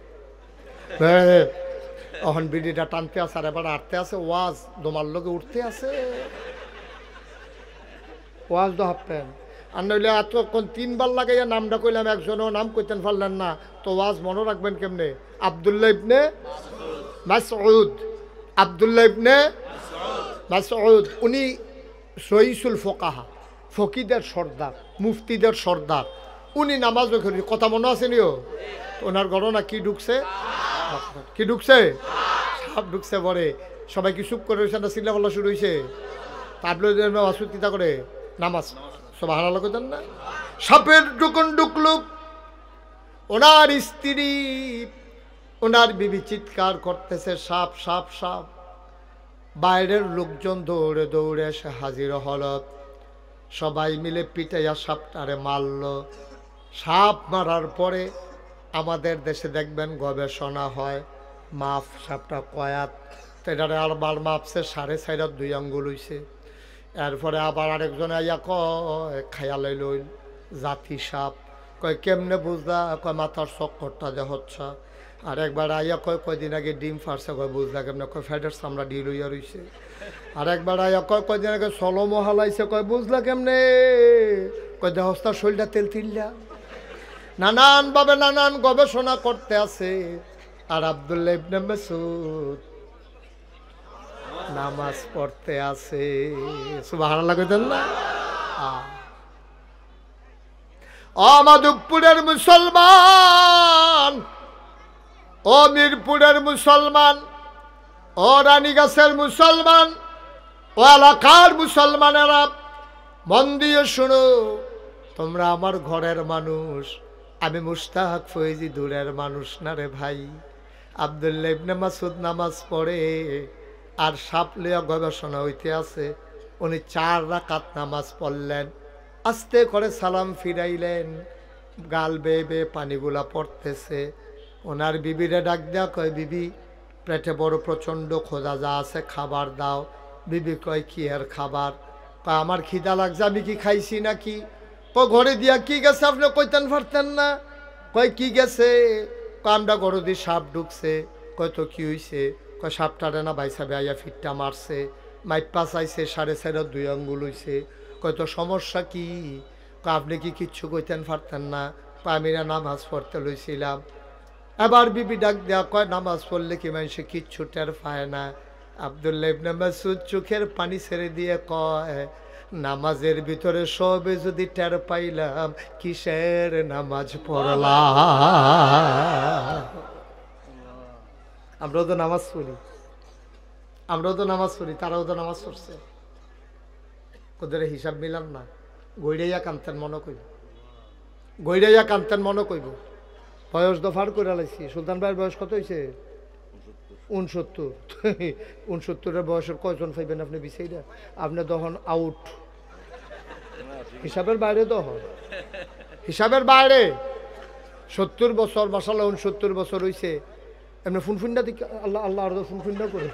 এখন বিড়িটা টানতে আছে, আর এবার আটতে আছে, ওয়াজ দোমার লোকে উঠতে আছে, ওয়াজ তো হাঁপতেন। আর নইলে এতক্ষণ 3 বার লাগাইয়া নামটা কইলাম, একজনও নাম কইতেন পারলেন না, তো ওয়াজ মনে রাখবেন কেমনে? আব্দুল্লাহ ইবনে মাসউদ, আব্দুল্লাহ ইবনে মাসউদ, উনি রইসুল ফুকাহা, ফকিদের সর্দার, মুফতিদের সর্দার। উনি নামাজ করি, কথা মনে আছে নিও? ওনার গণনা কি ঢুকছে? কি ঢুকছে? সাপ ঢুকছে। পরে সবাই কি চুপ করে রয়েছে না, চিল্লা পাল্লা শুরু হয়েছে? তাবলিগের ওয়াসুদ কিতা করে নামাজ সুবহানাল্লাহ কইতেন না। সাপের যখন ঢুকলো, ওনার স্ত্রী, ওনার বিবি চিৎকার করতেছে, সাপ সাপ সাপ। বাইরের লোকজন দৌড়ে দৌড়ে এসে হাজির হল, সবাই মিলে পিটাইয়া সাপটারে মারল। সাপ মারার পরে আমাদের দেশে দেখবেন গবেষণা হয়, মাপ সাপটা কয়াত, এটারে আবার মাপছে 4.5 2 আঙ্গুল হইছে। এরপরে আবার আরেকজন আইয়া কয় খায়ালাই লইল জাতি সাপ। কয় কেমনে বুঝলা? কয় মাথার চক্করটা যে হচ্ছে। আর একবার আইয়া কয় কয়দিন আগে ডিম ফারছে। কয় বুঝলা কেমনে? কয় ফ্যাটের চামড়া ডিল হইয়া রইছে। আর একবার আইয়া কয় কয়দিন আগে সলমো হালাইছে। কয় বুঝলা কেমনে? কয় দেহস্তার শরীরটা তেল তিল্লা। নানান ভাবে নানান গবেষণা করতে আছে। আর আব্দুল্লাহ ইবনে মাসউদ নামাজ পড়তে আছে। সুবহানাল্লাহ কইতেন না? ও মাধবপুরের মুসলমান, ও মিরপুরের মুসলমান, ও রানীগাছের মুসলমান, ও এলাকার মুসলমানেরা, মন দিয়ে শুনো, তোমরা আমার ঘরের মানুষ, আমি মুশতাক ফৈজি দূরের মানুষ না রে ভাই। আব্দুল্লাহ ইবনে মাসউদ নামাজ পড়ে, আর সাপ লইয়া গবেষণা হইতে আছে। উনি 4 রাকাত নামাজ পড়লেন, আস্তে করে সালাম ফিরাইলেন, গাল বেয়ে বেয়ে পানিগুলা পড়তেছে। ওনার বিবিরে ডাক দেয়া কয়, বিবি পেটে বড় প্রচণ্ড খোঁজা, যা আছে খাবার দাও। বিবি কয় কি আর খাবার? কয় আমার খিদা লাগছে, আমি কি খাইছি নাকি? কয় ঘরে দিয়া কি গেছে আপনি কইতেন পারতেন না? কয় কি গেছে? কয় আমরা ঘরে দিয়ে সাপ ঢুকছে। কয় তো কি হইছে? কয় সাপটারে না ভাই সাহেব আইয়া ফিটটা মারছে, মাইপা চাইছে, 4.5 2 আঙ্গুল হইছে। কয় তো সমস্যা কি? কয় আপনি কি কিচ্ছু কইতেন পারতেন না? কয় আমি না নামাজ পড়তে লইছিলাম। এবার বিবি ডাক দেয়া কয় নামাজ পড়লে কি মানুষে কিচ্ছু টের পায় না? আব্দুল্লাহ ইবনে মাসউদ চোখের পানি ছেড়ে দিয়ে কয়, নামাজের ভিতরে সবে যদি টের পাইলাম, কিসের নামাজ পড়লাম? আমরাও তো নামাজ পড়ি, আমরাও তো নামাজ পড়ি, তারাও তো নামাজ পড়ছে। ওদের হিসাব মিলাম না। গৈড়াইয়া কান্তেন মনে কইব, গৈড়াইয়া কান্তেন মনে কইব। বয়স দফার করে লাইছি। সুলতান ভাইয়ের বয়স কত হয়েছে? 69। 69-এর বয়সের কয়জন পাইবেন আপনি বিচাইরা? আপনি তখন আউট, হিসাবের বাইরে, তখন হিসাবের বাইরে। 70 বছর, মাশাআল্লাহ 69 বছর হয়েছে। এমনি ফুনফুন্ডা দিকে আল্লাহ আল্লাহ আর ফুনফুন্ডা করে।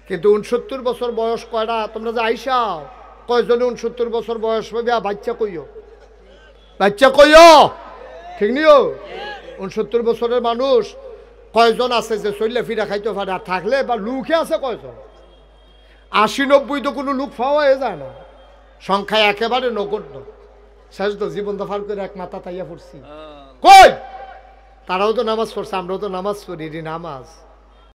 কিন্তু 69 বছর বয়স কয়টা তোমরা যে আইসাও কয়জনে 69 বছর বয়স পাবে বাচ্চা কইও, বাচ্চা কইও, ঠিক নিও। 69 বছরের মানুষ কয়জন আছে যে চললে ফিরা খাইতে পারে? আর থাকলে বা লুকে আছে কয়জন? 80-90 তো কোনো লোক পাওয়া যায় না, সংখ্যায় একেবারে নগণ্য। শেষ তো জীবন দফার করে এক মাথা তাইয়া পড়ছি কই, তারাও তো নামাজ পড়ছে, আমরাও তো নামাজ পড়ি, নামাজ